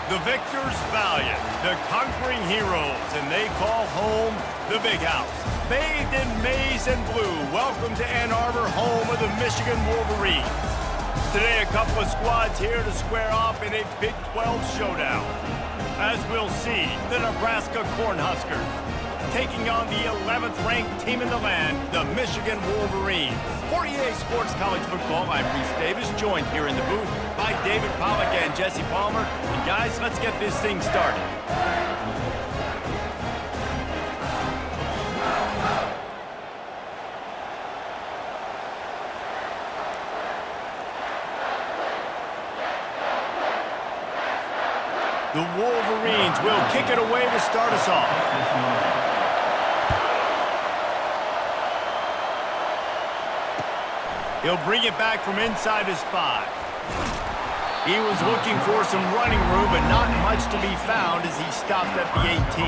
The victors valiant, the conquering heroes, and they call home the Big House. Bathed in maize and blue, welcome to Ann Arbor, home of the Michigan Wolverines. Today, a couple of squads here to square off in a Big 12 showdown. As we'll see, the Nebraska Cornhuskers taking on the 11th-ranked team in the land, the Michigan Wolverines. For EA Sports College Football, I'm Reese Davis, joined here in the booth by David Pollack and Jesse Palmer. And guys, let's get this thing started. The Wolverines will kick it away to start us off. He'll bring it back from inside his 5. He was looking for some running room, but not much to be found as he stopped at the 18.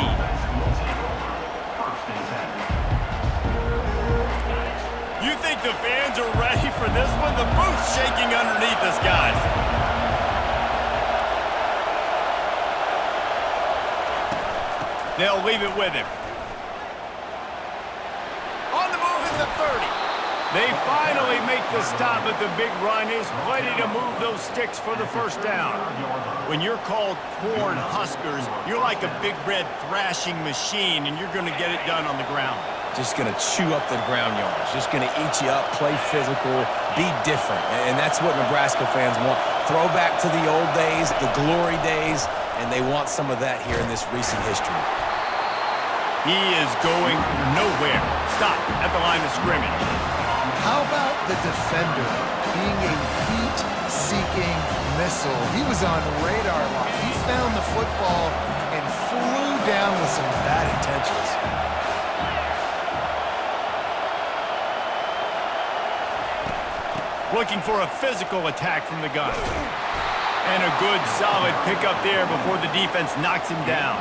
You think the fans are ready for this one? The booth's shaking underneath us, guys. They'll leave it with him. On the move is the 30. They finally make the stop, but the big run is ready to move those sticks for the first down. When you're called Cornhuskers, you're like a big red thrashing machine, and you're going to get it done on the ground. Just going to chew up the ground yards. Just going to eat you up, play physical, be different. And that's what Nebraska fans want. Throwback to the old days, the glory days, and they want some of that here in this recent history. He is going nowhere. Stop at the line of scrimmage. How about the defender being a heat-seeking missile? He was on radar lock. He found the football and flew down with some bad intentions. Looking for a physical attack from the gun. And a good, solid pickup there before the defense knocks him down.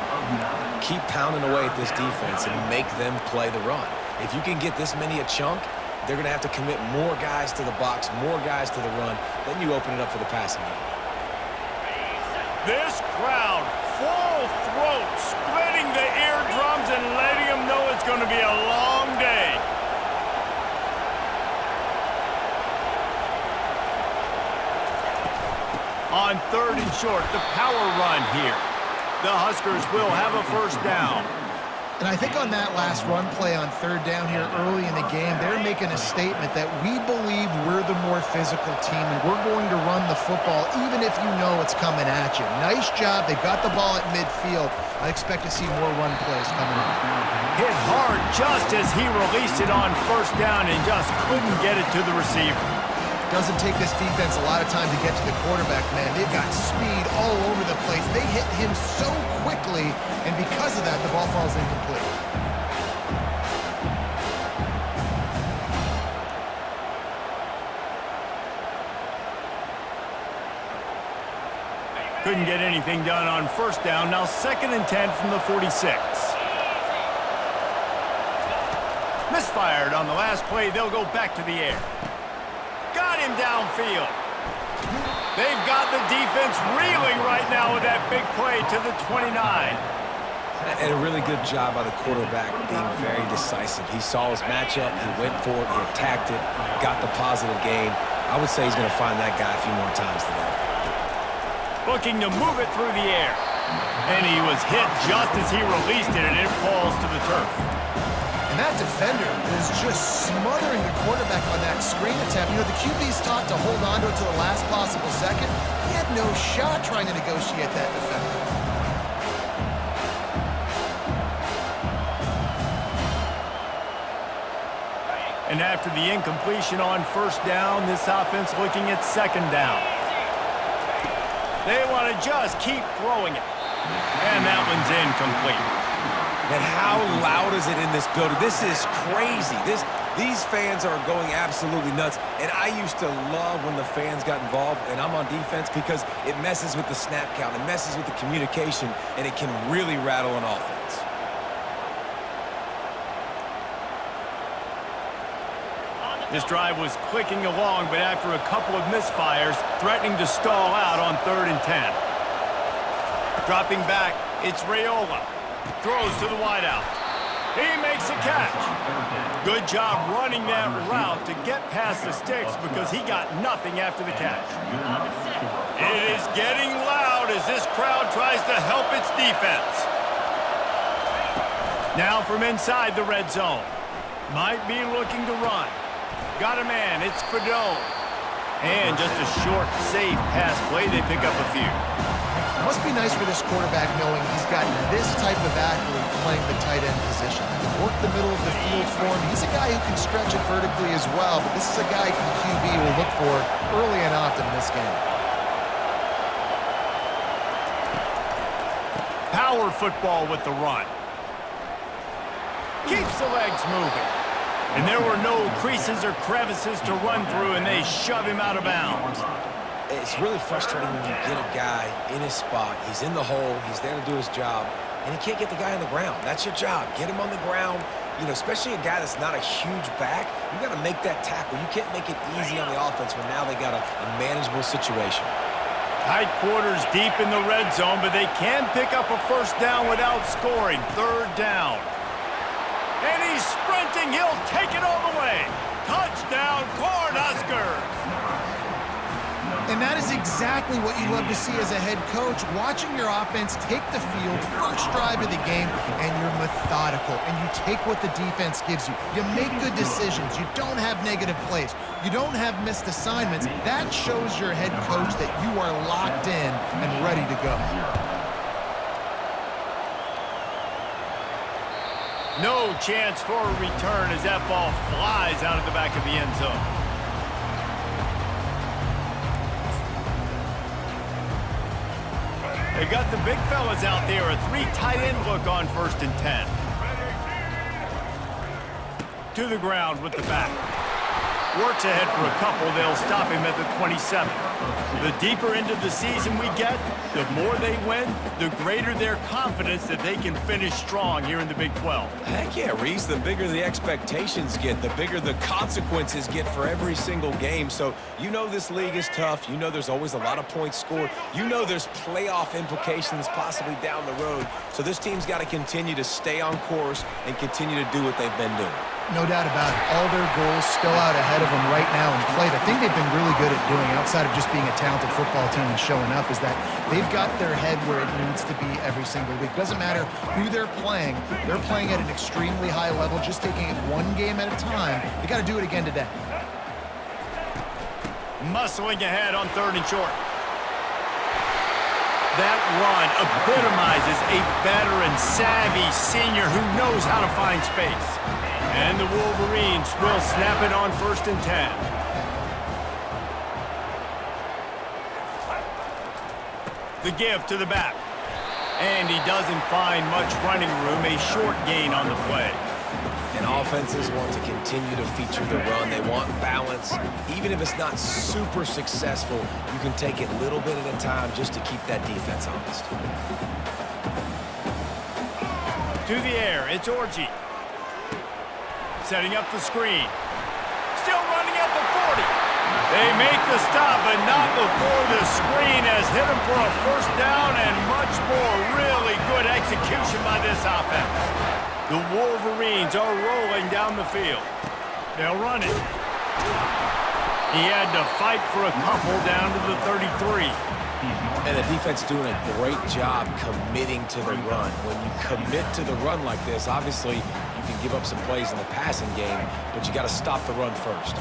Keep pounding away at this defense and make them play the run. If you can get this many a chunk, they're going to have to commit more guys to the box, more guys to the run. Then you open it up for the passing game. This crowd, full throat, splitting the eardrums and letting them know it's going to be a long day. On 3rd and short, the power run here. The Huskers will have a first down. And I think on that last run play on 3rd down here early in the game, they're making a statement that we believe we're the more physical team and we're going to run the football even if you know it's coming at you. Nice job. They got the ball at midfield. I expect to see more run plays coming up. Hit hard just as he released it on 1st down and just couldn't get it to the receiver. Doesn't take this defense a lot of time to get to the quarterback, man. They've got speed all over the place. They hit him so quickly, and because of that, the ball falls incomplete. Couldn't get anything done on 1st down. Now 2nd and 10 from the 46. Misfired on the last play. They'll go back to the air. Got him downfield. They've got the defense reeling right now with that big play to the 29. And a really good job by the quarterback being very decisive. He saw his matchup, he went for it, he attacked it, got the positive gain. I would say he's going to find that guy a few more times today. Looking to move it through the air. And he was hit just as he released it, and it falls to the turf. And that defender is just smothering the quarterback on that screen attempt. You know, the QB's taught to hold on to it to the last possible second. He had no shot trying to negotiate that defender. And after the incompletion on 1st down, this offense looking at 2nd down. They want to just keep throwing it. And that one's incomplete. And how loud is it in this building? This is crazy. These fans are going absolutely nuts. And I used to love when the fans got involved, and I'm on defense, because it messes with the snap count. It messes with the communication, and it can really rattle an offense. This drive was clicking along, but after a couple of misfires, threatening to stall out on 3rd and 10. Dropping back, it's Raiola. Throws to the wideout. He makes a catch. Good job running that route to get past the sticks because he got nothing after the catch. It is getting loud as this crowd tries to help its defense. Now from inside the red zone. Might be looking to run. Got a man, it's Fedone. And just a short, safe pass play, they pick up a few. It must be nice for this quarterback knowing he's got this type of athlete playing the tight end position. He can work the middle of the field for him. He's a guy who can stretch it vertically as well, but this is a guy QB will look for early and often in this game. Power football with the run. Keeps the legs moving. And there were no creases or crevices to run through, and they shove him out of bounds. It's really frustrating when you get a guy in his spot. He's in the hole. He's there to do his job, and he can't get the guy on the ground. That's your job. Get him on the ground. You know, especially a guy that's not a huge back. You got to make that tackle. You can't make it easy on the offense when now they got a manageable situation. Tight quarters deep in the red zone, but they can pick up a first down without scoring. Third down. And he's sprinting. He'll take it all the way. Touchdown, Cornhuskers. And that is exactly what you love to see as a head coach, watching your offense take the field, first drive of the game, and you're methodical, and you take what the defense gives you. You make good decisions. You don't have negative plays. You don't have missed assignments. That shows your head coach that you are locked in and ready to go. No chance for a return as that ball flies out of the back of the end zone. They've got the big fellas out there, a 3 tight end look on 1st and 10. To the ground with the back. Works ahead for a couple. They'll stop him at the 27. The deeper into the season we get, the more they win, the greater their confidence that they can finish strong here in the Big 12. Heck yeah, Reese. The bigger the expectations get, the bigger the consequences get for every single game. So you know this league is tough. You know there's always a lot of points scored. You know there's playoff implications possibly down the road. So this team's got to continue to stay on course and continue to do what they've been doing. No doubt about it. All their goals still out ahead of them right now in play. The thing they've been really good at doing, outside of just being a talented football team and showing up, is that they've got their head where it needs to be every single week. Doesn't matter who they're playing at an extremely high level, just taking it one game at a time. They got to do it again today. Muscling ahead on 3rd and short. That run epitomizes a veteran, savvy senior who knows how to find space. And the Wolverines will snap it on 1st and 10. The give to the back. And he doesn't find much running room, a short gain on the play. And offenses want to continue to feature the run. They want balance. Even if it's not super successful, you can take it little bit at a time just to keep that defense honest. To the air, it's Orji. Setting up the screen. Still running at the 40. They make the stop, but not before the screen has hit him for a first down and much more. Really good execution by this offense. The Wolverines are rolling down the field. They'll run it. He had to fight for a couple down to the 33. And the defense doing a great job committing to the run. When you commit to the run like this, obviously you can give up some plays in the passing game, but you got to stop the run first.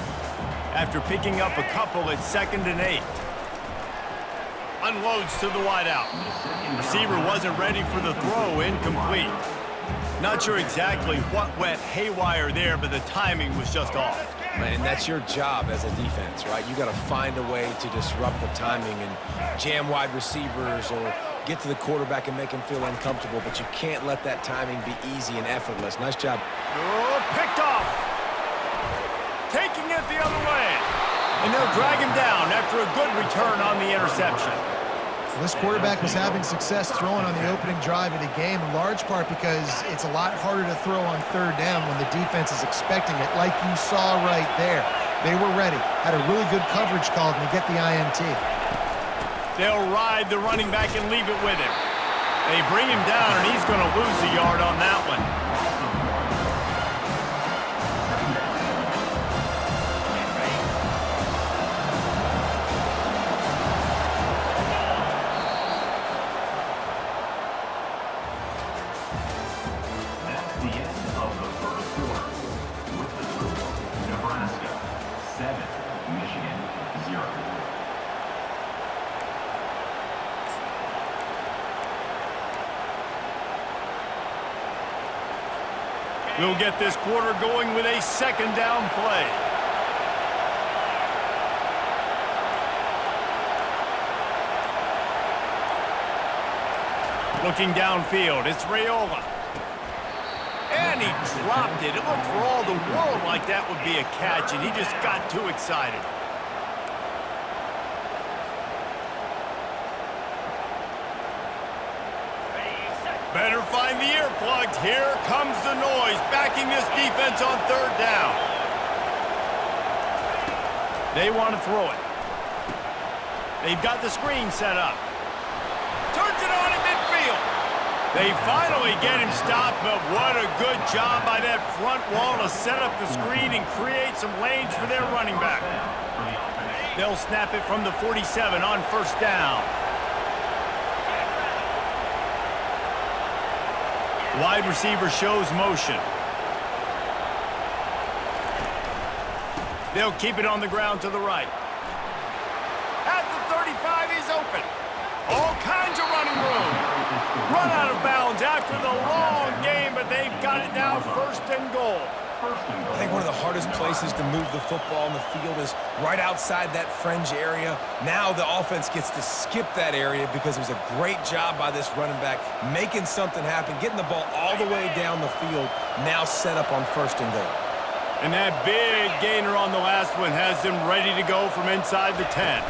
After picking up a couple, it's 2nd and 8. Unloads to the wideout. Receiver wasn't ready for the throw, incomplete. Not sure exactly what went haywire there, but the timing was just off. And that's your job as a defense, right? You got to find a way to disrupt the timing and jam wide receivers or get to the quarterback and make him feel uncomfortable, but you can't let that timing be easy and effortless. Nice job. Oh, picked off. Taking it the other way. And they'll drag him down after a good return on the interception. This quarterback was having success throwing on the opening drive of the game, in large part because it's a lot harder to throw on 3rd down when the defense is expecting it, like you saw right there. They were ready, had a really good coverage call, and they get the INT. They'll ride the running back and leave it with him. They bring him down, and he's going to lose a yard on that one. That's the end of the first quarter. With the score, Nebraska 7, Michigan 0. We'll get this quarter going with a second down play. Looking downfield, it's Raiola. And he dropped it. It looked for all the world like that would be a catch, and he just got too excited. Better find the earplugs. Here comes the noise, backing this defense on third down. They want to throw it. They've got the screen set up. Turns it on in midfield. They finally get him stopped, but what a good job by that front wall to set up the screen and create some lanes for their running back. They'll snap it from the 47 on first down. Wide receiver shows motion. They'll keep it on the ground to the right. At the 35, he's open. All kinds of running room. Run out of bounds after the long game, but they've got it now first and goal. I think one of the hardest places to move the football on the field is right outside that fringe area. Now the offense gets to skip that area because it was a great job by this running back making something happen, getting the ball all the way down the field, now set up on first and goal. And that big gainer on the last one has them ready to go from inside the 10.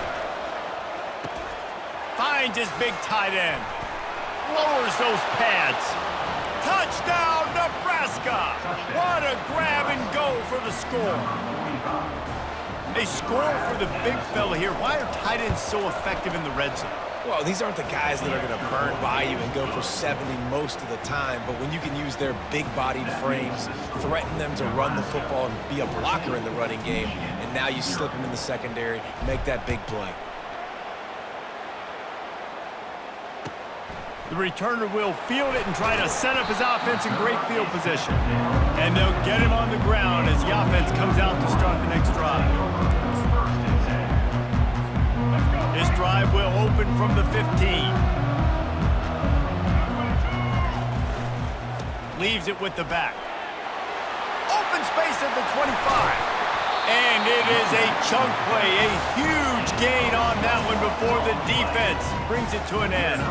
Finds his big tight end. Lowers those pads. Touchdown, Nebraska! What a grab and go for the score. They score for the big fella here. Why are tight ends so effective in the red zone? Well, these aren't the guys that are going to burn by you and go for 70 most of the time, but when you can use their big-bodied frames, threaten them to run the football and be a blocker in the running game, and now you slip them in the secondary, make that big play. The returner will field it and try to set up his offense in great field position. And they'll get him on the ground as the offense comes out to start the next drive. This drive will open from the 15. Leaves it with the back. Open space at the 25. And it is a chunk play, a huge gain on that one before the defense brings it to an end.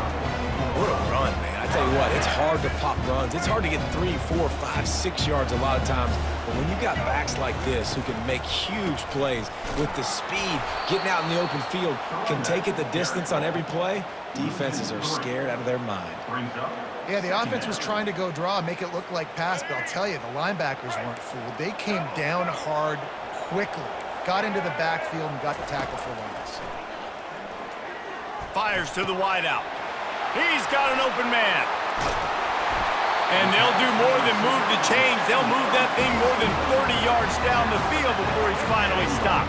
What a run, man. I tell you what, it's hard to pop runs. It's hard to get 3, 4, 5, 6 yards a lot of times. But when you got backs like this who can make huge plays with the speed, getting out in the open field, can take it the distance on every play, defenses are scared out of their mind. Yeah, the offense was trying to go draw, make it look like pass, but I'll tell you, the linebackers weren't fooled. They came down hard quickly, got into the backfield, and got the tackle for loss. Fires to the wideout. He's got an open man. And they'll do more than move the chains. They'll move that thing more than 30 yards down the field before he's finally stopped.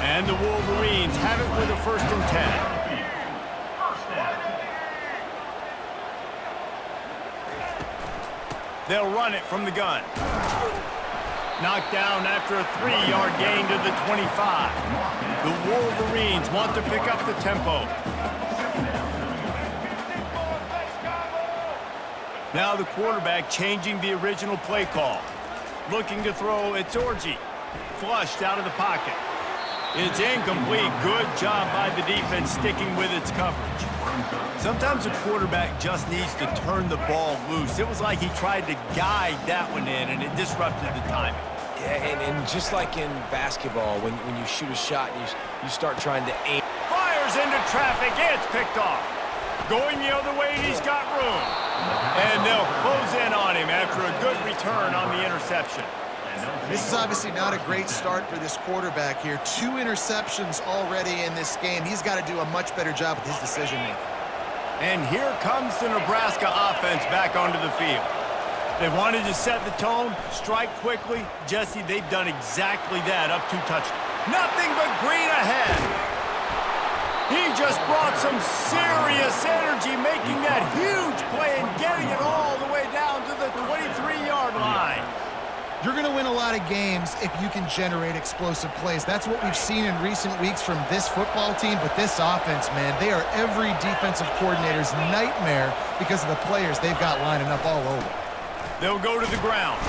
And the Wolverines have it with a 1st and 10. They'll run it from the gun. Knocked down after a 3-yard gain to the 25. The Wolverines want to pick up the tempo. Now the quarterback changing the original play call. Looking to throw, it's Orji. Flushed out of the pocket. It's incomplete. Good job by the defense sticking with its coverage. Sometimes a quarterback just needs to turn the ball loose. It was like he tried to guide that one in, and it disrupted the timing. Yeah, and just like in basketball, when you shoot a shot and you start trying to aim. Fires into traffic. It's picked off. Going the other way, and he's got room. And they'll close in on him after a good return on the interception. This is obviously not a great start for this quarterback here. 2 interceptions already in this game. He's got to do a much better job with his decision-making. And here comes the Nebraska offense back onto the field. They wanted to set the tone, strike quickly. Jesse, they've done exactly that up to touchdown. Nothing but green ahead. He just brought some serious energy, making that huge play and getting it all the way down to the 23-yard line. You're going to win a lot of games if you can generate explosive plays. That's what we've seen in recent weeks from this football team, but this offense, man, they are every defensive coordinator's nightmare because of the players they've got lining up all over. They'll go to the ground.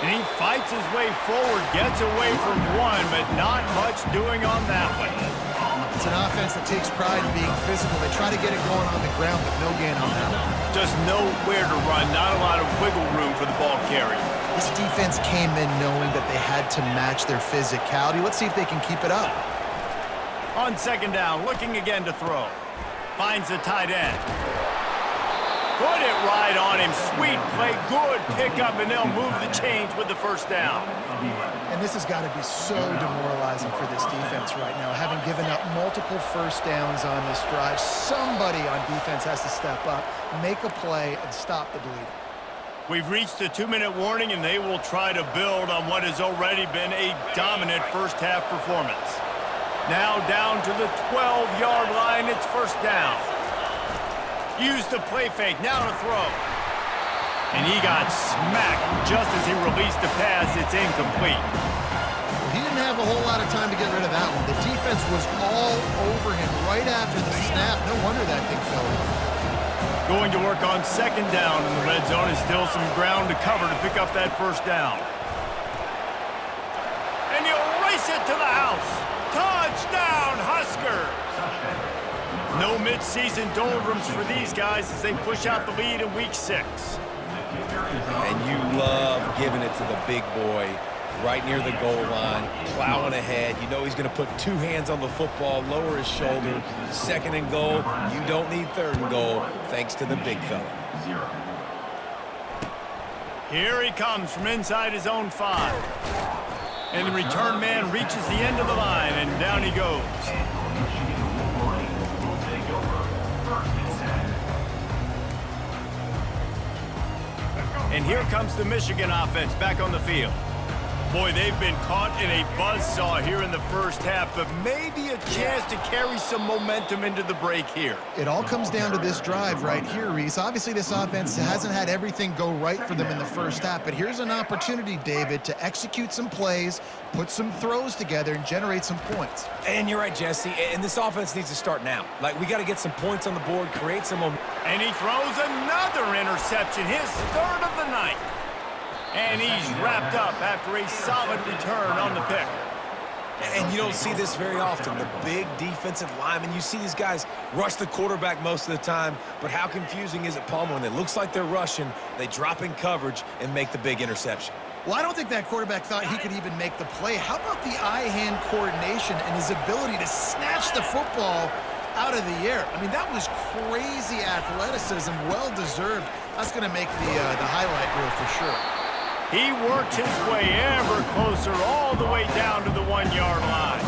And he fights his way forward, gets away from one, but not much doing on that one. It's an offense that takes pride in being physical. They try to get it going on the ground, but no gain on that one. Just nowhere to run, not a lot of wiggle room for the ball carrier. This defense came in knowing that they had to match their physicality. Let's see if they can keep it up. On second down, looking again to throw. Finds the tight end. Put it right on him. Sweet play, good pickup, and they'll move the chains with the first down. And this has got to be so demoralizing for this defense right now. Having given up multiple first downs on this drive, somebody on defense has to step up, make a play, and stop the bleeding. We've reached the 2-minute warning, and they will try to build on what has already been a dominant first-half performance. Now down to the 12-yard line, it's first down. Use the play fake, now to throw. And he got smacked just as he released the pass. It's incomplete. He didn't have a whole lot of time to get rid of that one. The defense was all over him right after the snap. No wonder that thing fell in. Going to work on second down in the red zone. Is still some ground to cover to pick up that first down. And he'll race it to the house. Touchdown, Huskers! No mid-season doldrums for these guys as they push out the lead in week 6. And you love giving it to the big boy right near the goal line, plowing ahead. You know he's going to put two hands on the football, lower his shoulder. Second and goal, you don't need third and goal, thanks to the big fella. Here he comes from inside his own 5. And the return man reaches the end of the line, and down he goes. And here comes the Michigan offense back on the field. Boy, they've been caught in a buzzsaw here in the first half, but maybe a chance to carry some momentum into the break here. It all comes down to this drive right here, Reese. Obviously, this offense hasn't had everything go right for them in the first half, but here's an opportunity, David, to execute some plays, put some throws together, and generate some points. And you're right, Jesse, and this offense needs to start now. Like, we got to get some points on the board, create some momentum. And he throws another interception, his third of the night. And he's wrapped up after a solid return on the pick. And you don't see this very often. The big defensive linemen, you see these guys rush the quarterback most of the time, but how confusing is it, Palmer, when it looks like they're rushing, they drop in coverage and make the big interception? Well, I don't think that quarterback thought he could even make the play. How about the eye-hand coordination and his ability to snatch the football out of the air? I mean, that was crazy athleticism, well-deserved. That's going to make the highlight reel for sure. He works his way ever closer all the way down to the 1-yard line.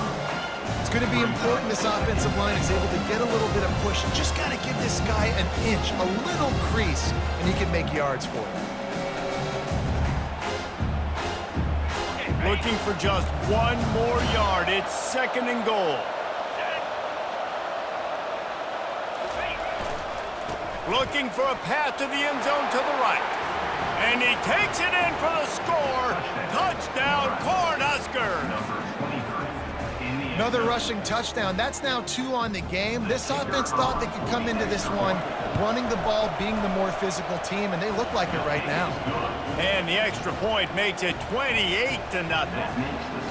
It's going to be important this offensive line is able to get a little bit of push. Just got to give this guy an inch, a little crease, and he can make yards for it. Looking for just one more yard. It's second and goal. Looking for a path to the end zone to the right. And he takes it in for the score. Touchdown, Cornhuskers. Another rushing touchdown. That's now 2 on the game. This offense thought they could come into this one running the ball, being the more physical team, and they look like it right now. And the extra point makes it 28-0.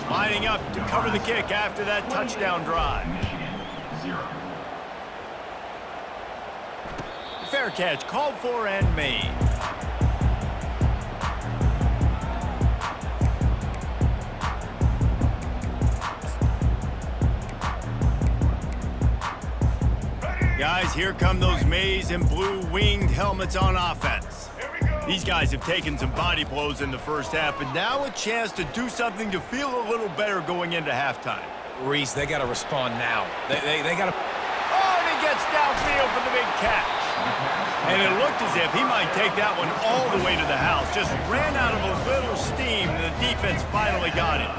Lining up to cover the kick after that touchdown drive. Fair catch called for and made. Guys, here come those maize and blue winged helmets on offense. These guys have taken some body blows in the first half, but now a chance to do something to feel a little better going into halftime. Reese, they got to respond now. They got to... Oh, and he gets downfield for the big catch. And it looked as if he might take that one all the way to the house. Just ran out of a little steam, and the defense finally got it.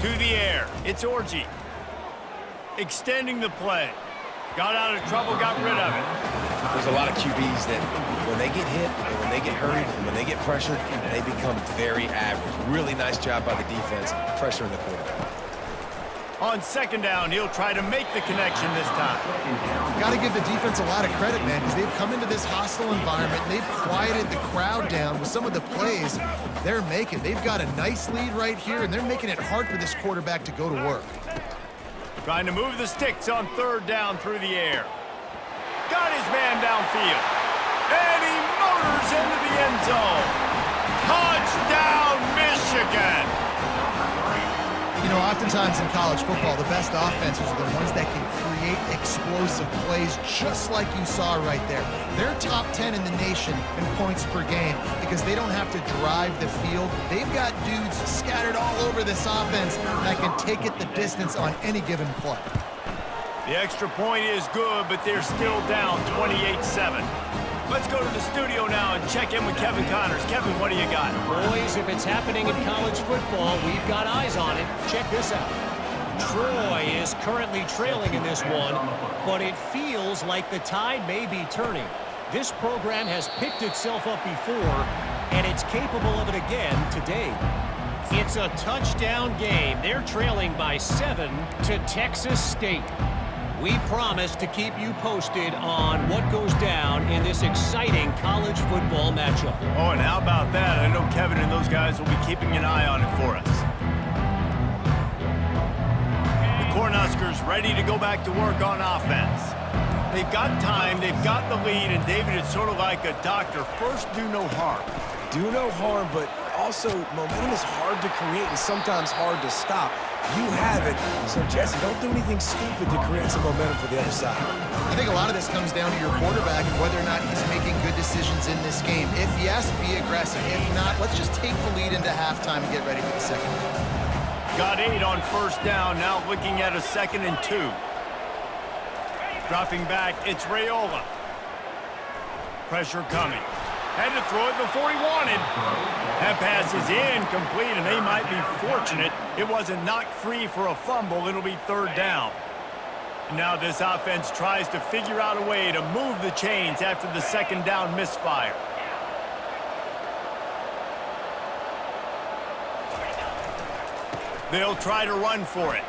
To the air, it's Orji. Extending the play. Got out of trouble, got rid of it. There's a lot of QBs that when they get hit and when they get hurried and when they get pressured, they become very average. Really nice job by the defense, pressuring the quarterback. On second down, he'll try to make the connection this time. Got to give the defense a lot of credit, man, because they've come into this hostile environment. They've quieted the crowd down with some of the plays they're making. They've got a nice lead right here, and they're making it hard for this quarterback to go to work. Trying to move the sticks on third down through the air. Got his man downfield. And he motors into the end zone. Touchdown, Michigan! You know, oftentimes in college football, the best offenses are the ones that can create explosive plays just like you saw right there. They're top 10 in the nation in points per game because they don't have to drive the field. They've got dudes scattered all over this offense that can take it the distance on any given play. The extra point is good, but they're still down 28-7. Let's go to the studio now and check in with Kevin Connors. Kevin, what do you got? Boys, if it's happening in college football, we've got eyes on it. Check this out. Troy is currently trailing in this one, but it feels like the tide may be turning. This program has picked itself up before, and it's capable of it again today. It's a touchdown game. They're trailing by 7 to Texas State. We promise to keep you posted on what goes down in this exciting college football matchup. Oh, and how about that? I know Kevin and those guys will be keeping an eye on it for us. The Cornhuskers ready to go back to work on offense. They've got time, they've got the lead, and David, it's sort of like a doctor. First, do no harm. Do no harm, but also momentum is hard to create and sometimes hard to stop. You have it, so Jesse, don't do anything stupid to create some momentum for the other side. I think a lot of this comes down to your quarterback and whether or not he's making good decisions in this game. If yes, be aggressive. If not, let's just take the lead into halftime and get ready for the second half. Got 8 on first down, now looking at a 2nd and 2. Dropping back, it's Raiola. Pressure coming. Had to throw it before he wanted. That pass is incomplete, and they might be fortunate it wasn't knocked free for a fumble. It'll be third down. Now this offense tries to figure out a way to move the chains after the second down misfire. They'll try to run for it.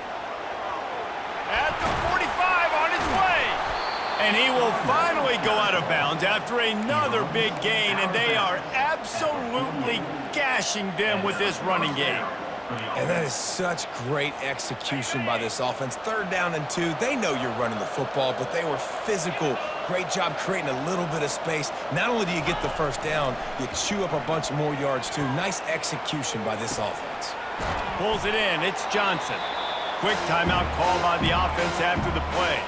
At the 45 on his way. And he will finally go out of bounds after another big gain, and they are absolutely gashing them with this running game. And that is such great execution by this offense. Third down and 2. They know you're running the football, but they were physical. Great job creating a little bit of space. Not only do you get the first down, you chew up a bunch more yards, too. Nice execution by this offense. Pulls it in. It's Johnson. Quick timeout call by the offense after the play.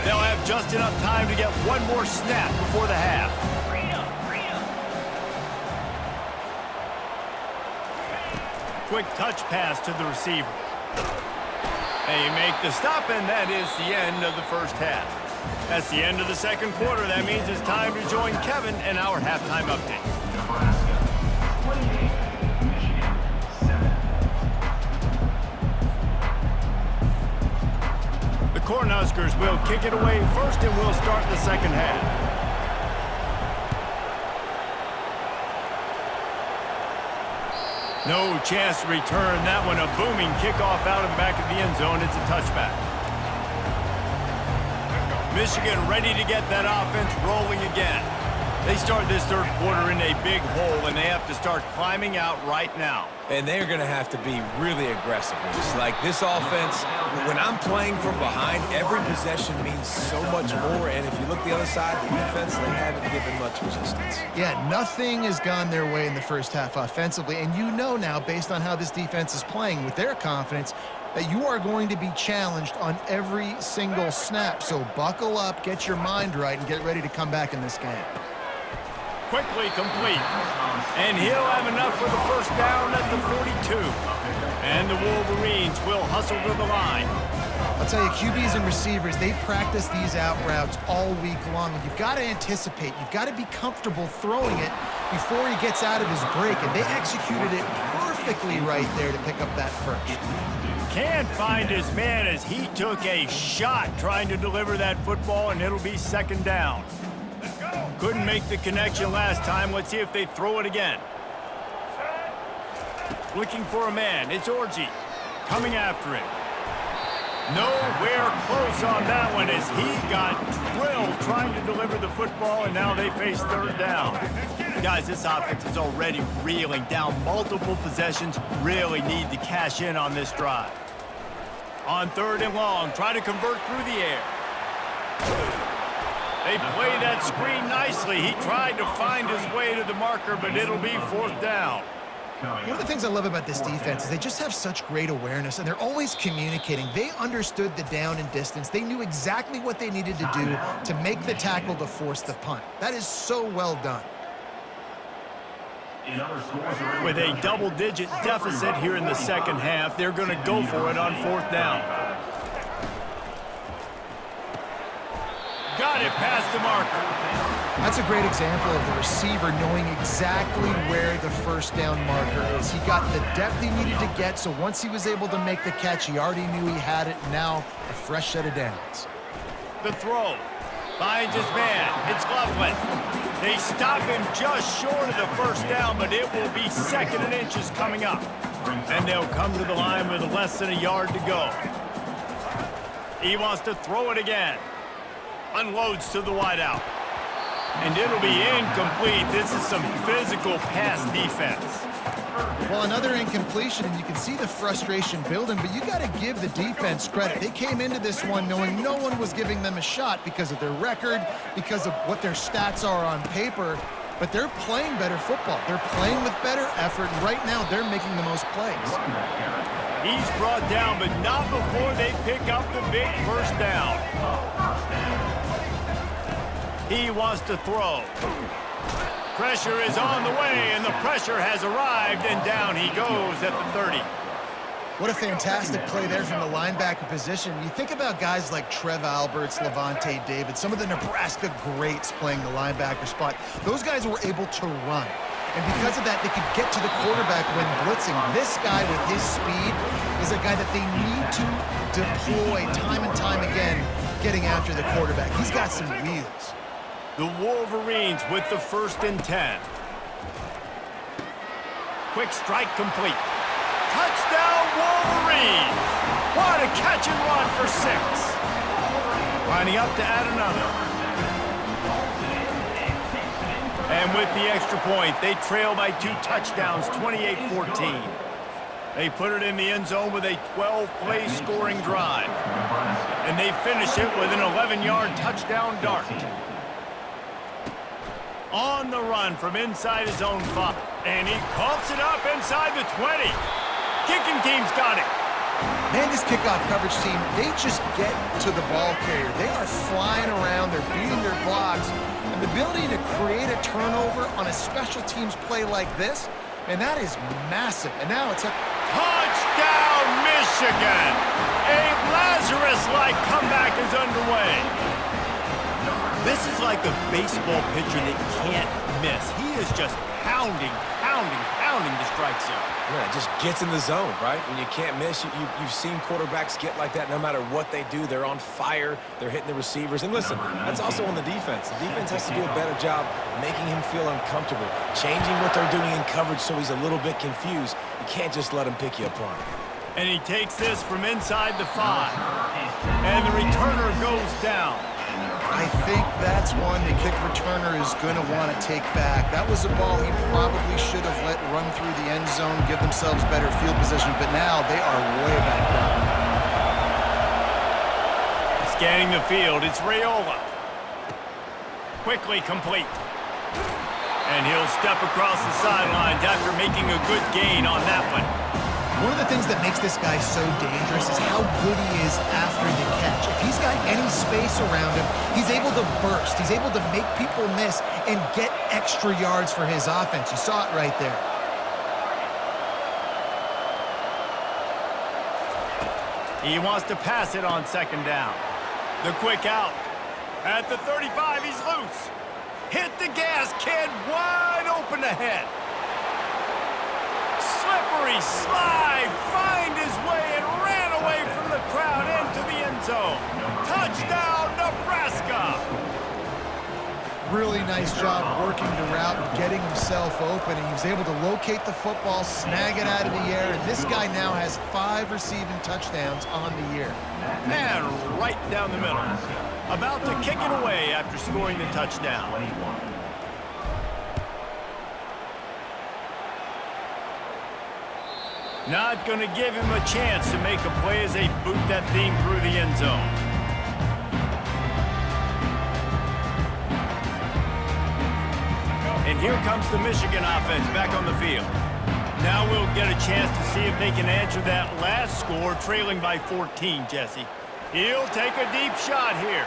They'll have just enough time to get one more snap before the half. Quick touch pass to the receiver. They make the stop, and that is the end of the first half. That's the end of the second quarter. That means it's time to join Kevin in our halftime update. Nebraska 28, Michigan 7. The Cornhuskers will kick it away first, and we'll start the second half. No chance to return that one. A booming kickoff out of the back of the end zone. It's a touchback. Michigan ready to get that offense rolling again. They start this third quarter in a big hole, and they have to start climbing out right now. And they're going to have to be really aggressive. It's like this offense, when I'm playing from behind, every possession means so much more. And if you look the other side, the defense, they haven't given much resistance. Yeah, nothing has gone their way in the first half offensively. And you know now, based on how this defense is playing with their confidence, that you are going to be challenged on every single snap. So buckle up, get your mind right, and get ready to come back in this game. Quickly complete. And he'll have enough for the first down at the 42. And the Wolverines will hustle to the line. I'll tell you, QBs and receivers, they practice these out routes all week long. And you've got to anticipate. You've got to be comfortable throwing it before he gets out of his break. And they executed it perfectly right there to pick up that first. Can't find his man as he took a shot trying to deliver that football, and it'll be second down. Couldn't make the connection last time. Let's see if they throw it again. Looking for a man. It's Orji coming after it. Nowhere close on that one as he got drilled trying to deliver the football, and now they face third down. Guys, this offense is already reeling down multiple possessions. Really need to cash in on this drive. On third and long, try to convert through the air. They play that screen nicely. He tried to find his way to the marker, but it'll be fourth down. One of the things I love about this defense is they just have such great awareness, and they're always communicating. They understood the down and distance. They knew exactly what they needed to do to make the tackle to force the punt. That is so well done. With a double-digit deficit here in the second half, they're going to go for it on fourth down. Got it past the marker. That's a great example of the receiver knowing exactly where the first down marker is. He got the depth he needed to get, so once he was able to make the catch, he already knew he had it. Now a fresh set of downs. The throw. Finds his man. It's Loveland. They stop him just short of the first down, but it will be second and inches coming up. And they'll come to the line with less than a yard to go. He wants to throw it again. Unloads to the wideout. And it'll be incomplete. This is some physical pass defense. Well, another incompletion, and you can see the frustration building, but you got to give the defense credit. They came into this one knowing no one was giving them a shot because of their record, because of what their stats are on paper, but they're playing better football. They're playing with better effort, and right now they're making the most plays. He's brought down, but not before they pick up the big first down. He wants to throw. Pressure is on the way, and the pressure has arrived, and down he goes at the 30. What a fantastic play there from the linebacker position. You think about guys like Trev Alberts, Levante David, some of the Nebraska greats playing the linebacker spot. Those guys were able to run. And because of that, they could get to the quarterback when blitzing. This guy with his speed is a guy that they need to deploy time and time again, getting after the quarterback. He's got some wheels. The Wolverines with the 1st and 10. Quick strike complete. Touchdown Wolverines! What a catch and run for 6. Lining up to add another. And with the extra point, they trail by 2 touchdowns, 28-14. They put it in the end zone with a 12-play scoring drive. And they finish it with an 11-yard touchdown dart. On the run from inside his own 5. And he coughs it up inside the 20. Kicking team's got it. Man, this kickoff coverage team, they just get to the ball carrier. They are flying around. They're beating their blocks. And the ability to create a turnover on a special teams play like this, man, that is massive. And now it's a touchdown, Michigan. A Lazarus-like comeback is underway. This is like a baseball pitcher that can't miss. He is just pounding the strike zone. Yeah, it just gets in the zone, right? When you can't miss, you've seen quarterbacks get like that no matter what they do. They're on fire. They're hitting the receivers. And listen, that's also on the defense. The defense has to do a better job making him feel uncomfortable, changing what they're doing in coverage so he's a little bit confused. You can't just let him pick you apart. And he takes this from inside the 5. And the returner goes down. I think that's one the kick returner is going to want to take back. That was a ball he probably should have let run through the end zone, give themselves better field position, but now they are way back down. Scanning the field, it's Raiola. Quickly complete. And he'll step across the sidelines after making a good gain on that one. One of the things that makes this guy so dangerous is how good he is after the catch. If he's got any space around him, he's able to burst. He's able to make people miss and get extra yards for his offense. You saw it right there. He wants to pass it on second down. The quick out. At the 35, he's loose. Hit the gas, kid. Wide open ahead. Slippery slide. Find his way and ran away from the crowd into the end zone. Touchdown, Nebraska. Really nice job working the route and getting himself open, and he was able to locate the football, snag it out of the air, and this guy now has 5 receiving touchdowns on the year. And right down the middle. About to kick it away after scoring the touchdown. Not going to give him a chance to make a play as they boot that thing through the end zone. And here comes the Michigan offense back on the field. Now we'll get a chance to see if they can answer that last score, trailing by 14, Jesse. He'll take a deep shot here.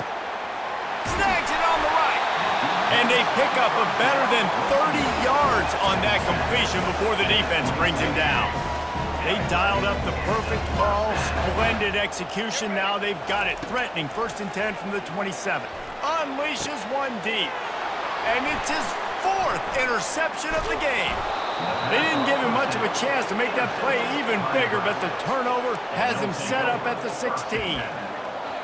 Snags it on the right. And they pick up a better than 30 yards on that completion before the defense brings him down. They dialed up the perfect call, splendid execution. Now they've got it threatening 1st and 10 from the 27. Unleashes one deep. And it's his 4th interception of the game. They didn't give him much of a chance to make that play even bigger, but the turnover has him set up at the 16.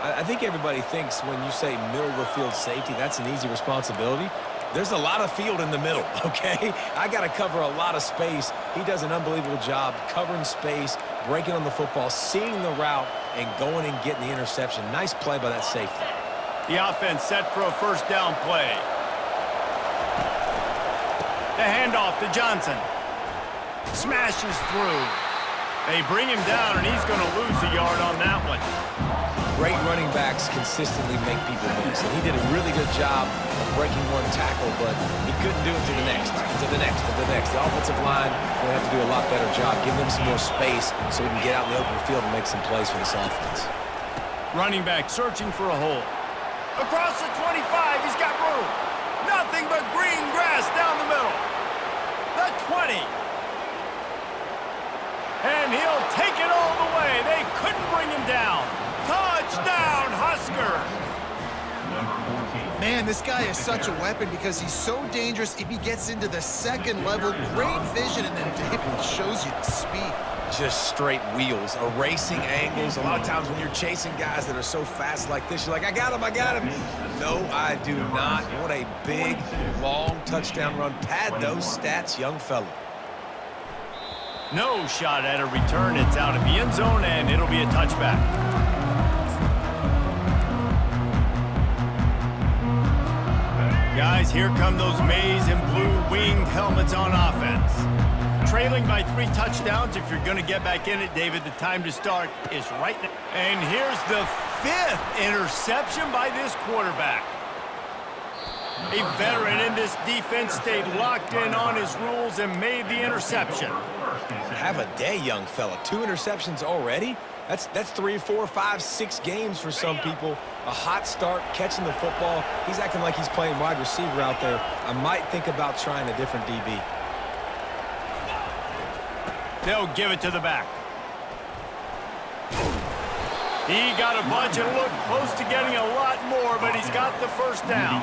I think everybody thinks when you say middle of the field safety, that's an easy responsibility. There's a lot of field in the middle, okay? I got to cover a lot of space. He does an unbelievable job covering space, breaking on the football, seeing the route, and going and getting the interception. Nice play by that safety. The offense set for a 1st down play. The handoff to Johnson. Smashes through. They bring him down, and he's going to lose a yard on that one. Great running backs consistently make people miss, and he did a really good job of breaking one tackle, but he couldn't do it to the next, to the next, to the next. The offensive line will have to do a lot better job, give them some more space so we can get out in the open field and make some plays for this offense. Running back searching for a hole. Across the 25, he's got room. Nothing but green grass down the middle. The 20. And he'll take it all the way. They couldn't bring him down. Touchdown, Huskers! Man, this guy is such a weapon because he's so dangerous if he gets into the 2nd level. Great vision, and then David shows you the speed. Just straight wheels, erasing angles. A lot of times when you're chasing guys that are so fast like this, you're like, I got him, I got him. No, I do not. What a big, long touchdown run. Pad those stats, young fella. No shot at a return. It's out of the end zone, and it'll be a touchback. Guys, here come those maize and blue winged helmets on offense. Trailing by 3 touchdowns. If you're going to get back in it, David, the time to start is right now. And here's the 5th interception by this quarterback. A veteran in this defense stayed locked in on his rules and made the interception. Have a day, young fella. 2 interceptions already? That's 3, 4, 5, 6 games for some people. A hot start, catching the football. He's acting like he's playing wide receiver out there. I might think about trying a different DB. They'll give it to the back. He got a bunch and looked close to getting a lot more, but he's got the 1st down.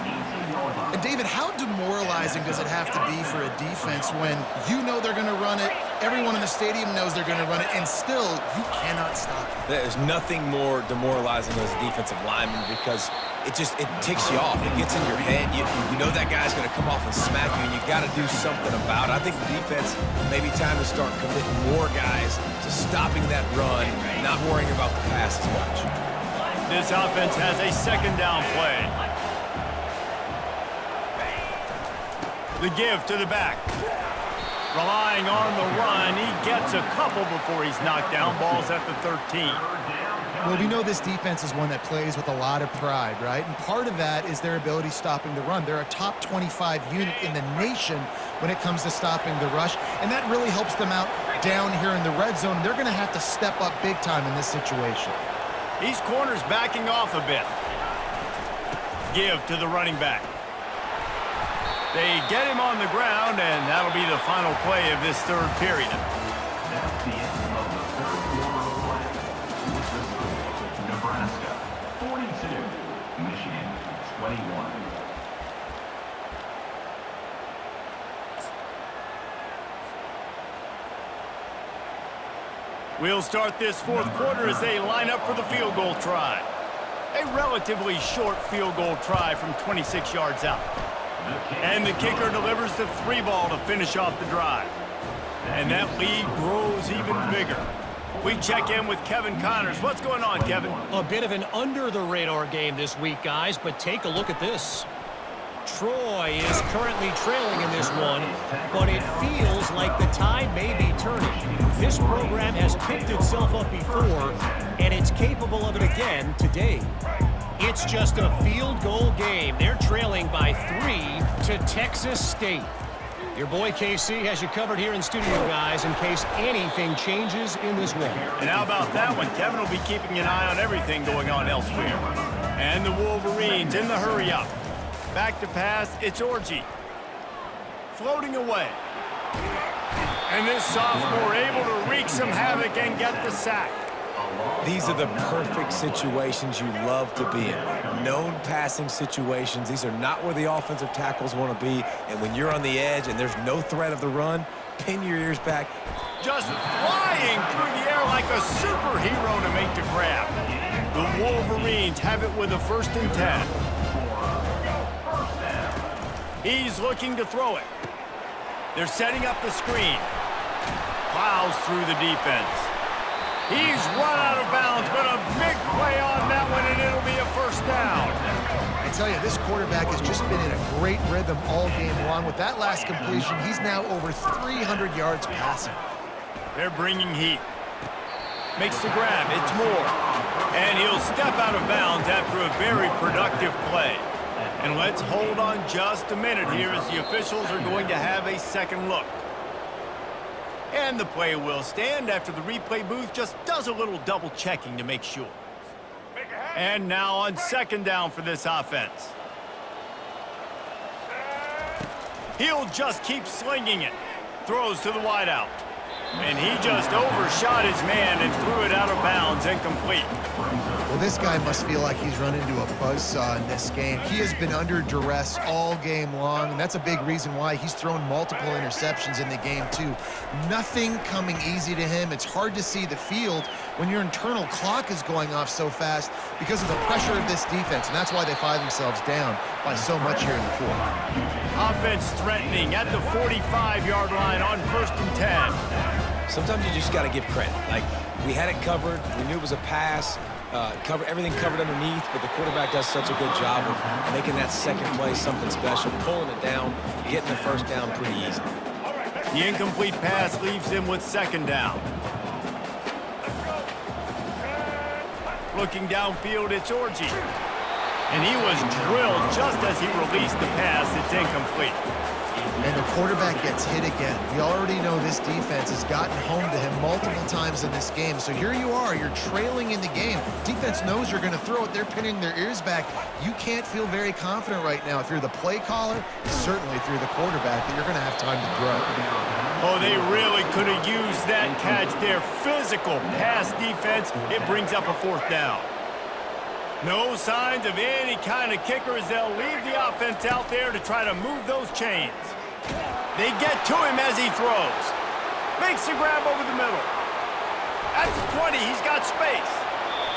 And David, how demoralizing does it have to be for a defense when you know they're going to run it, everyone in the stadium knows they're going to run it, and still you cannot stop it? There's nothing more demoralizing as a defensive lineman because it ticks you off. It gets in your head. You know that guy's going to come off and smack you, and you got to do something about it. I think the defense may be time to start committing more guys to stopping that run, not worrying about the pass as much. This offense has a 2nd down play. The give to the back. Relying on the run, he gets a couple before he's knocked down. Ball's at the 13. Well, we know this defense is one that plays with a lot of pride, right? And part of that is their ability stopping the run. They're a top 25 unit in the nation when it comes to stopping the rush, and that really helps them out down here in the red zone. They're going to have to step up big time in this situation. These corners backing off a bit. Give to the running back. They get him on the ground, and that'll be the final play of this third period. That's the end of the third quarter of play. With the score, Nebraska 42, Michigan 21. We'll start this fourth quarter as they line up for the field goal try. A relatively short field goal try from 26 yards out. And the kicker delivers the 3-ball to finish off the drive. And that lead grows even bigger. We check in with Kevin Connors. What's going on, Kevin? A bit of an under-the-radar game this week, guys, but take a look at this. Troy is currently trailing in this one, but it feels like the tide may be turning. This program has picked itself up before, and it's capable of it again today. It's just a field goal game. They're trailing by 3 to Texas State. Your boy KC has you covered here in studio, guys, in case anything changes in this one. And how about that one? Kevin will be keeping an eye on everything going on elsewhere. And the Wolverines in the hurry-up. Back to pass, it's Orji. Floating away. And this sophomore able to wreak some havoc and get the sack. These are the perfect situations you love to be in. Known passing situations. These are not where the offensive tackles want to be. And when you're on the edge and there's no threat of the run, pin your ears back. Just flying through the air like a superhero to make the grab. The Wolverines have it with a 1st and 10. He's looking to throw it. They're setting up the screen. Plows through the defense. He's run out of bounds, but a big play on that one, and it'll be a 1st down. I tell you, this quarterback has just been in a great rhythm all game long. With that last completion, he's now over 300 yards passing. They're bringing heat. Makes the grab. It's Moore. And he'll step out of bounds after a very productive play. And let's hold on just a minute here as the officials are going to have a second look. And the play will stand after the replay booth just does a little double checking to make sure. And now on 2nd down for this offense. He'll just keep slinging it. Throws to the wideout. And he just overshot his man and threw it out of bounds, incomplete. Well, this guy must feel like he's run into a buzzsaw in this game. He has been under duress all game long, and that's a big reason why he's thrown multiple interceptions in the game, too. Nothing coming easy to him. It's hard to see the field when your internal clock is going off so fast because of the pressure of this defense, and that's why they find themselves down by so much here in the fourth. Offense threatening at the 45-yard line on 1st and 10. Sometimes you just got to give credit. Like, we had it covered. We knew it was a pass. Everything covered underneath, but the quarterback does such a good job of making that second play something special, pulling it down, getting the 1st down pretty easy. The incomplete pass leaves him with 2nd down. Looking downfield, it's Orji. And he was drilled just as he released the pass. It's incomplete. And the quarterback gets hit again. We already know this defense has gotten home to him multiple times in this game. So here you are, you're trailing in the game. Defense knows you're going to throw it. They're pinning their ears back. You can't feel very confident right now. If you're the play caller, certainly if you're the quarterback, that you're going to have time to throw. Oh, they really could have used that catch there. Physical pass defense. It brings up a 4th down. No signs of any kind of kicker as they'll leave the offense out there to try to move those chains. They get to him as he throws. Makes the grab over the middle. At the 20, he's got space.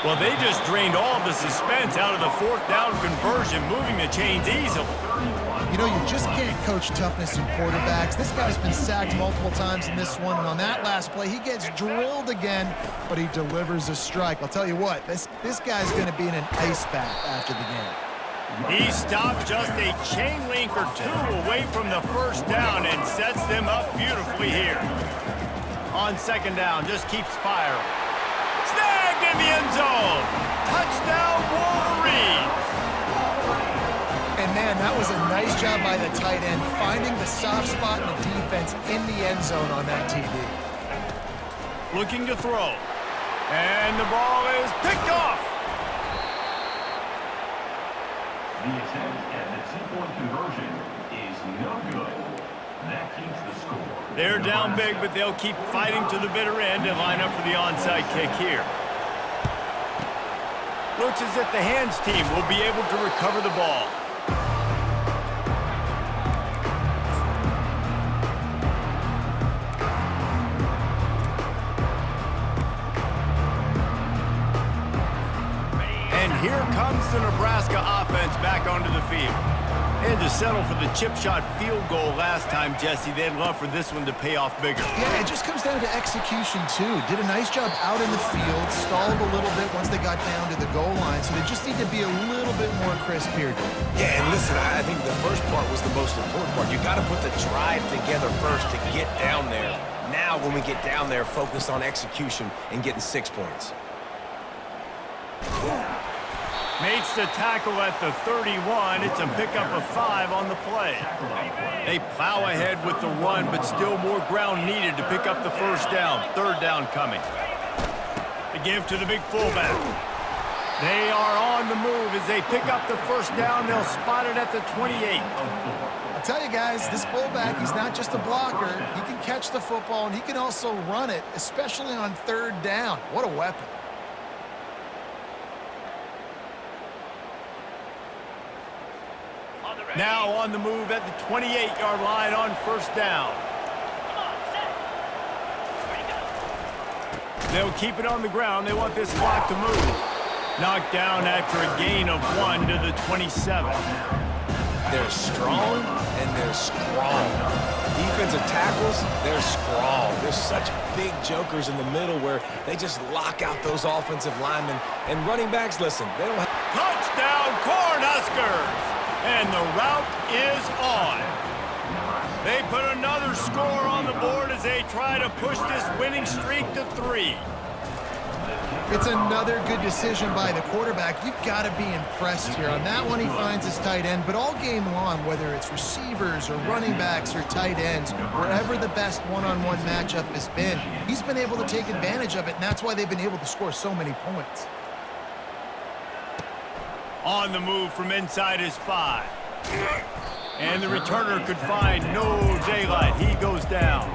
Well, they just drained all the suspense out of the 4th down conversion, moving the chains easily. You know, you just can't coach toughness in quarterbacks. This guy's been sacked multiple times in this one, and on that last play, he gets drilled again, but he delivers a strike. I'll tell you what, this guy's going to be in an ice bath after the game. He stopped just a chain link or two away from the first down and sets them up beautifully here. On second down, just keeps firing. Snagged in the end zone. Touchdown, Wolverines. And, man, that was a nice job by the tight end, finding the soft spot in the defense in the end zone on that TD. Looking to throw. And the ball is picked off. The attempt at the two-point conversion is no good. That keeps the score. They're down big, but they'll keep fighting to the bitter end and line up for the onside kick here. Looks as if the hands team will be able to recover the ball. And here comes the Nebraska offense back onto the field. They had to settle for the chip shot field goal last time, Jesse. They'd love for this one to pay off bigger. Yeah, it just comes down to execution, too. Did a nice job out in the field, stalled a little bit once they got down to the goal line, so they just need to be a little bit more crisp here. Yeah, and listen, I think the first part was the most important part. You got to put the drive together first to get down there. Now, when we get down there, focus on execution and getting 6 points. Makes the tackle at the 31. It's a pickup of 5 on the play. They plow ahead with the run, but still more ground needed to pick up the first down. Third down coming. The give to the big fullback. They are on the move as they pick up the first down. They'll spot it at the 28. I'll tell you guys, this fullback, he's not just a blocker. He can catch the football, and he can also run it, especially on third down. What a weapon. Now on the move at the 28-yard line on first down. They'll keep it on the ground. They want this clock to move. Knocked down after a gain of 1 to the 27. They're strong and they're strong. Defensive tackles, they're strong. There's such big jokers in the middle where they just lock out those offensive linemen. And running backs, listen, they don't have... Touchdown, Cornhuskers! And the route is on. They put another score on the board as they try to push this winning streak to 3. It's another good decision by the quarterback. You've got to be impressed here. On that one, he finds his tight end, but all game long, whether it's receivers or running backs or tight ends, wherever the best one-on-one matchup has been, he's been able to take advantage of it, and that's why they've been able to score so many points. On the move from inside his 5. And the returner could find no daylight. He goes down.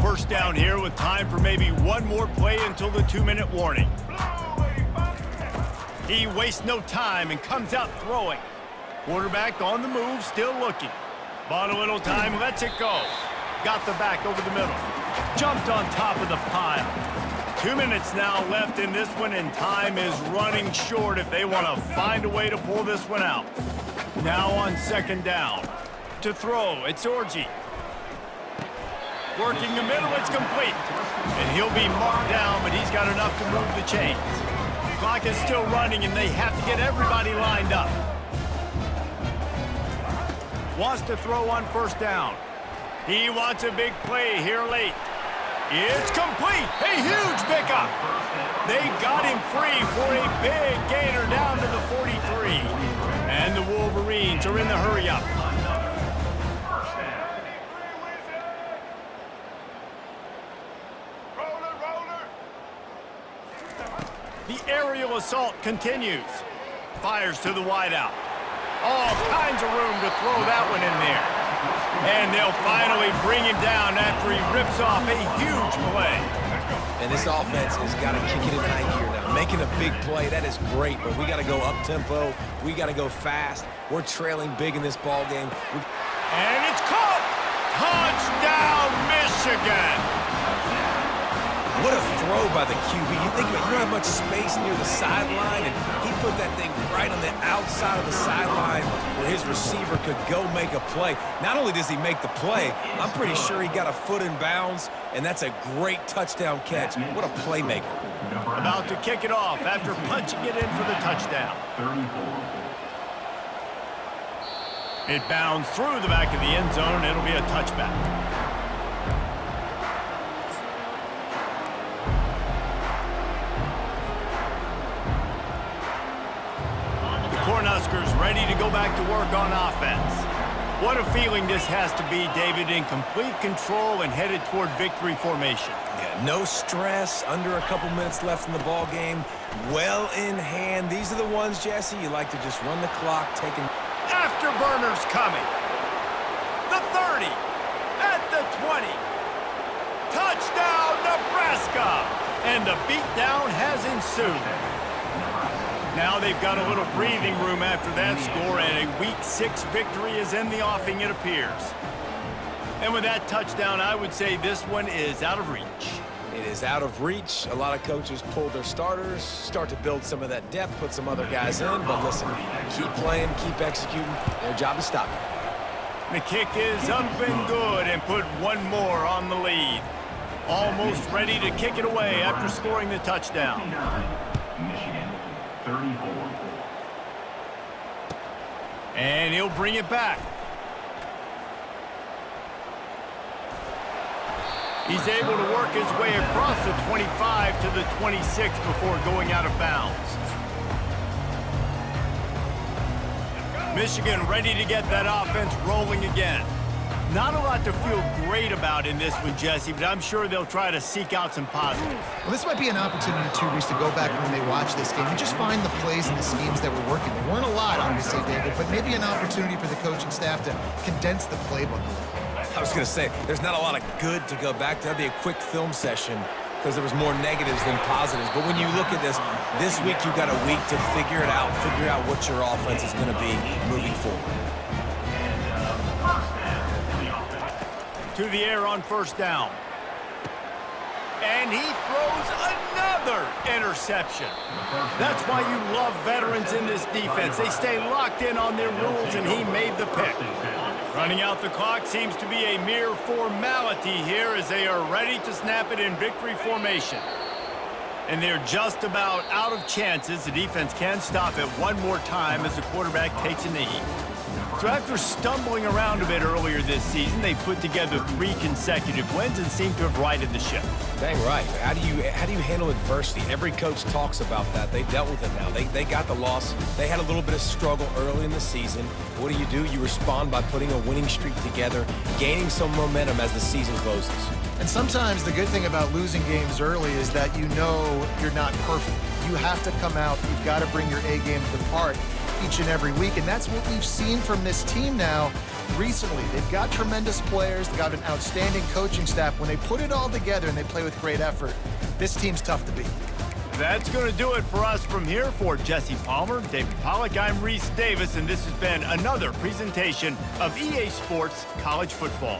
First down here with time for maybe one more play until the 2-minute warning. He wastes no time and comes out throwing. Quarterback on the move, still looking. Bought a little time, lets it go. Got the back over the middle. Jumped on top of the pile. 2 minutes now left in this one, and time is running short if they want to find a way to pull this one out. Now on second down. To throw, it's Orji. Working the middle, it's complete. And he'll be marked down, but he's got enough to move the chains. Clock is still running, and they have to get everybody lined up. Wants to throw on first down. He wants a big play here late. It's complete. A huge pickup. They got him free for a big gainer down to the 43. And the Wolverines are in the hurry-up. The aerial assault continues. Fires to the wideout. All kinds of room to throw that one in there. And they'll finally bring him down after he rips off a huge play. And this offense has got to kick it in high gear now. Making a big play, that is great, but we got to go up-tempo. We got to go fast. We're trailing big in this ball game. And it's caught! Touchdown, Michigan! What a throw by the QB. You think about it, you don't have much space near the sideline, and he put that thing right on the outside of the sideline where his receiver could go make a play. Not only does he make the play, I'm pretty sure he got a foot in bounds, and that's a great touchdown catch. What a playmaker. About to kick it off after punching it in for the touchdown. 34. It bounds through the back of the end zone. It'll be a touchback. The Cornhuskers ready to go back to work on offense. What a feeling this has to be, David, in complete control and headed toward victory formation. Yeah, no stress, under a couple minutes left in the ball game, well in hand. These are the ones, Jesse, you like to just run the clock, taking... Afterburners coming. The 30. At the 20. Touchdown, Nebraska! And the beatdown has ensued. Now they've got a little breathing room after that score, and a Week 6 victory is in the offing, it appears. And with that touchdown, I would say this one is out of reach. It is out of reach. A lot of coaches pull their starters, start to build some of that depth, put some other guys in. But listen, keep playing, keep executing. Their job is stopping. The kick is up and good, and put one more on the lead. Almost ready to kick it away after scoring the touchdown. Michigan, 34. And he'll bring it back. He's able to work his way across the 25 to the 26 before going out of bounds. Michigan ready to get that offense rolling again. Not a lot to feel great about in this one, Jesse, but I'm sure they'll try to seek out some positives. Well, this might be an opportunity, too, Reese, to go back when they watch this game and just find the plays and the schemes that were working. There weren't a lot, obviously, David, but maybe an opportunity for the coaching staff to condense the playbook a little. I was going to say, there's not a lot of good to go back to. That'd be a quick film session because there was more negatives than positives. But when you look at this week you've got a week to figure it out, figure out what your offense is going to be moving forward. To the air on first down. And he throws another interception. That's why you love veterans in this defense. They stay locked in on their rules, and he made the pick. Running out the clock seems to be a mere formality here as they are ready to snap it in victory formation. And they're just about out of chances. The defense can stop it one more time as the quarterback takes a knee. So after stumbling around a bit earlier this season, they put together 3 consecutive wins and seem to have righted the ship. Dang right. How do you handle adversity? Every coach talks about that. They dealt with it now. They got the loss. They had a little bit of struggle early in the season. What do? You respond by putting a winning streak together, gaining some momentum as the season closes. And sometimes the good thing about losing games early is that you know you're not perfect. You have to come out. You've got to bring your A game to the part each and every week, and that's what we've seen from this team now recently. They've got tremendous players. They've got an outstanding coaching staff. When they put it all together and they play with great effort, this team's tough to beat. That's going to do it for us from here. For Jesse Palmer, David Pollack, I'm Reese Davis, and this has been another presentation of EA Sports College Football.